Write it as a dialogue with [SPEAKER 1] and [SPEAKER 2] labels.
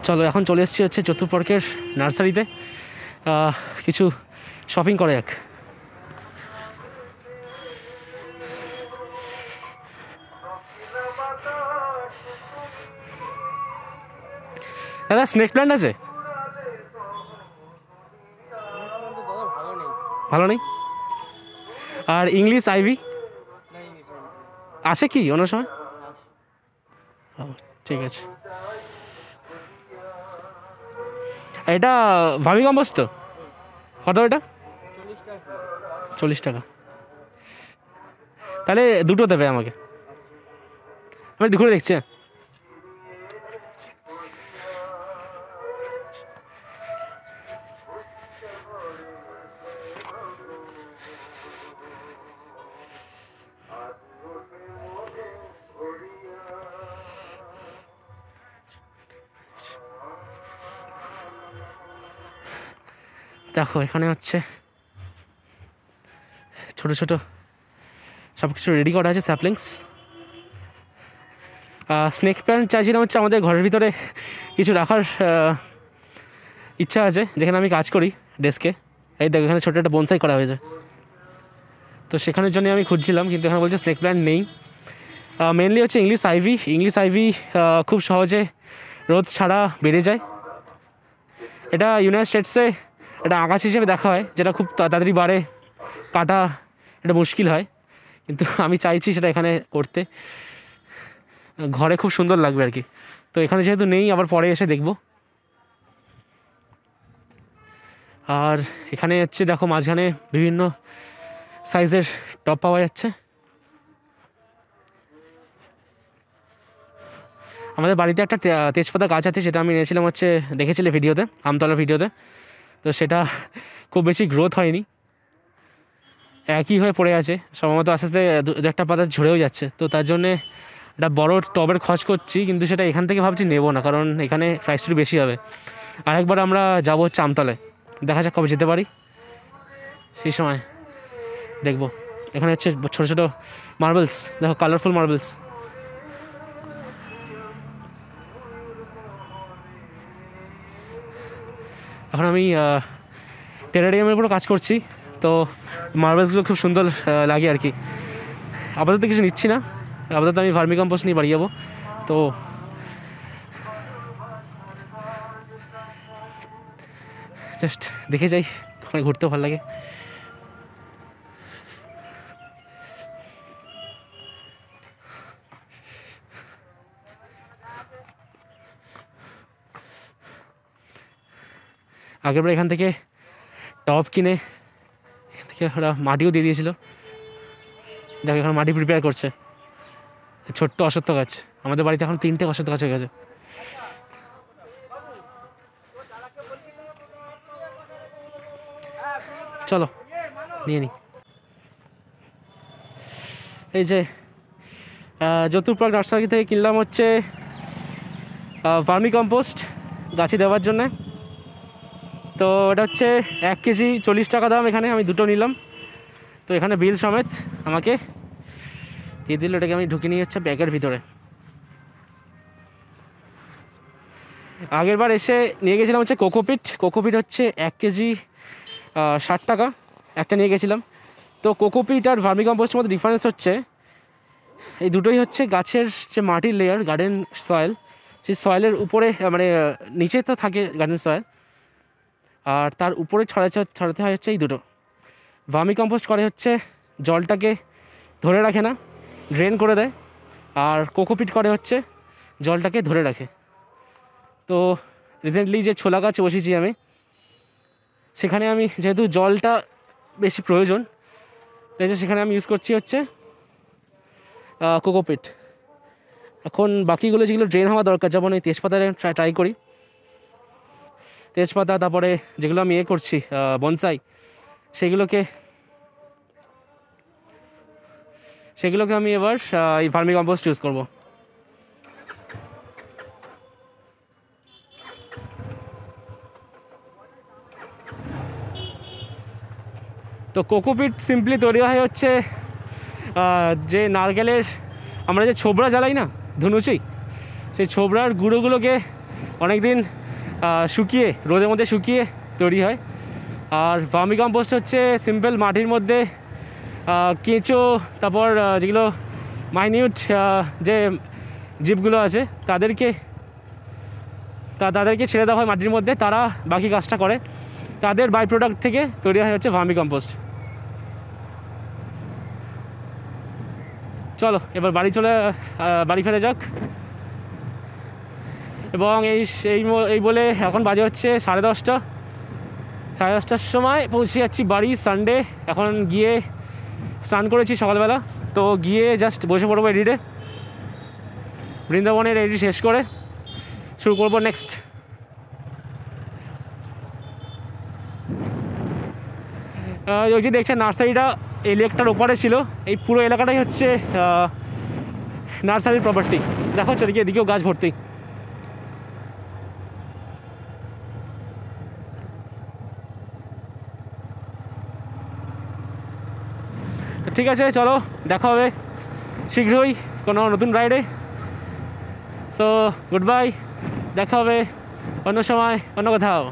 [SPEAKER 1] চলো এখন চলে এসেছি হচ্ছে চতুর্পার্কের নার্সারিতে, কিছু শপিং করে যাক। দাদা স্নেক প্ল্যান্ট আছে? ভালো নেই। আর ইংলিশ আইভি আসে কি অন্য সময়? ঠিক আছে। এটা ভার্মি কম্পোস্ট তো? কত এটা? 40 টাকা। তাহলে দুটো দেবে আমাকে, আমি ঘুরে দেখছি। দেখো এখানে হচ্ছে ছোটো ছোটো সব কিছু রেডি করা আছে, স্যাপলিংস। স্নেক প্ল্যান্ট চাইছিলাম হচ্ছে আমাদের ঘরের ভিতরে কিছু রাখার ইচ্ছা আছে, যেখানে আমি কাজ করি ডেস্কে। এই দেখো এখানে ছোটো একটা বনসাই করা হয়েছে, তো সেখানের জন্য আমি খুঁজছিলাম, কিন্তু এখানে বলছে স্নেক প্ল্যান্ট নেই। মেনলি হচ্ছে ইংলিশ আইভি খুব সহজে রোদ ছাড়া বেড়ে যায়। এটা ইউনাইটেড স্টেটসে এটা আগাছা হিসেবে দেখা হয়, যেটা খুব তাড়াতাড়ি বাড়ে, কাটা এটা মুশকিল হয়, কিন্তু আমি চাইছি সেটা এখানে করতে, ঘরে খুব সুন্দর লাগবে আর কি। তো এখানে যেহেতু নেই, আবার পরে এসে দেখব। আর এখানে হচ্ছে দেখো মাঝখানে বিভিন্ন সাইজের টব পাওয়া যাচ্ছে। আমাদের বাড়িতে একটা তেজপাতা গাছ আছে, যেটা আমি নিয়েছিলাম হচ্ছে, দেখেছিলে ভিডিওতে, আমতলার ভিডিওতে। তো সেটা খুব বেশি গ্রোথ হয়নি, একই হয়ে পড়ে আছে, সম্ভবত আস্তে আস্তে দু একটা পাতা ঝরেও যাচ্ছে। তো তার জন্যে একটা বড় টবের খোঁজ করছি, কিন্তু সেটা এখান থেকে ভাবছি নেবো না, কারণ এখানে প্রাইসটা একটু বেশি হবে। আরেকবার আমরা যাবো হচ্ছে আমতলায়, দেখা যাক কবে যেতে পারি, সেই সময় দেখবো। এখানে হচ্ছে ছোটো ছোটো মার্বেলস, দেখো কালারফুল মার্বেলস। এখন আমি টেরারিয়ামের উপরও কাজ করছি, তো মার্বেলসগুলো খুব সুন্দর লাগে আর কি। আপাতত কিছু নিচ্ছি না, আপাতত আমি ভার্মি কম্পোস্ট নিয়ে বাড়ি যাবো। তো জাস্ট দেখে যাই, ওখানে ঘুরতেও ভালো লাগে। আগেরবার এখান থেকে টব কিনে এখান থেকে ওরা মাটিও দিয়ে দিয়েছিল। দেখো এখন মাটি প্রিপেয়ার করছে, ছোট্ট অশ্বত্থ গাছ। আমাদের বাড়িতে এখন 3টে অশ্বত্থ গাছ হয়ে গেছে। চলো নিয়ে নিই। এই যে চতুর্পার্ক নার্সারি থেকে কিনলাম হচ্ছে ভার্মি কম্পোস্ট গাছে দেওয়ার জন্যে। তো এটা হচ্ছে 1 কেজি 40 টাকা দাম, এখানে আমি দুটো নিলাম। তো এখানে বিল সমেত আমাকে দিয়ে দিল, এটাকে আমি ঢুকে নিয়ে হচ্ছে ব্যাগের ভিতরে। আগের বার এসে নিয়ে গেছিলাম হচ্ছে কোকোপিট হচ্ছে 1 কেজি 60 টাকা একটা নিয়ে গেছিলাম। তো কোকোপিট আর ভার্মি কম্পোস্টের মধ্যে ডিফারেন্স হচ্ছে, এই দুটোই হচ্ছে গাছের যে মাটির লেয়ার, গার্ডেন সয়েল, সেই সয়েলের উপরে মানে নিচে তো থাকে গার্ডেন সয়েল, আর তার উপরে ছড়াতে হয় হচ্ছে এই দুটো। ভার্মি কম্পোস্ট করে হচ্ছে জলটাকে ধরে রাখে না, ড্রেন করে দেয়, আর কোকোপিট করে হচ্ছে জলটাকে ধরে রাখে। তো রিসেন্টলি যে ছোলা গাছ বসিয়েছি আমি, সেখানে আমি যেহেতু জলটা বেশি প্রয়োজন, তাই সেখানে আমি ইউজ করছি হচ্ছে কোকোপিট। এখন বাকিগুলো যেগুলো ড্রেন হওয়া দরকার, যেমন এই তেজপাতাটা ট্রাই করি, তেজপাতা, তারপরে যেগুলো আমি করছি বনসাই, সেগুলোকে আমি এবার এই ভার্মি কম্পোস্ট ইউজ করব। তো কোকোপিট সিম্পলি তৈরি হয় হচ্ছে যে নারকেলের আমরা যে ছোবড়া জ্বালাই না, ধুনুচি, সেই ছোবড়ার গুঁড়োগুলোকে অনেক দিন শুকিয়ে রোদের মধ্যে শুকিয়ে তৈরি হয়। আর ভার্মি কম্পোস্ট হচ্ছে সিম্পল মাটির মধ্যে কেঁচো, তারপর যেগুলো মাইনিউট যে জীবগুলো আছে তাদেরকে ছেড়ে দেওয়া হয় মাটির মধ্যে, তারা বাকি কাজটা করে। তাদের বাই প্রোডাক্ট থেকে তৈরি হয় হচ্ছে ভার্মি কম্পোস্ট। চলো এবার বাড়ি ফেরা যাক। এবং এই বলে এখন বাজে হচ্ছে 10:30। 10:30টার সময় পৌঁছে যাচ্ছি বাড়ি। সানডে এখন গিয়ে স্নান করেছি সকালবেলা, তো গিয়ে জাস্ট বসে পড়বো এডিটে। বৃন্দাবনের এডিট শেষ করে শুরু করবো নেক্সট। ওই যে দেখছেন নার্সারিটা এই লেকটার ওপারে ছিল। এই পুরো এলাকাটাই হচ্ছে নার্সারির প্রপার্টি। দেখো এদিকেও গাছ ভর্তি। ঠিক আছে, চলো দেখা হবে শীঘ্রই কোনো নতুন রাইডে। সো গুড বাই, দেখা হবে অন্য সময় অন্য কোথাও।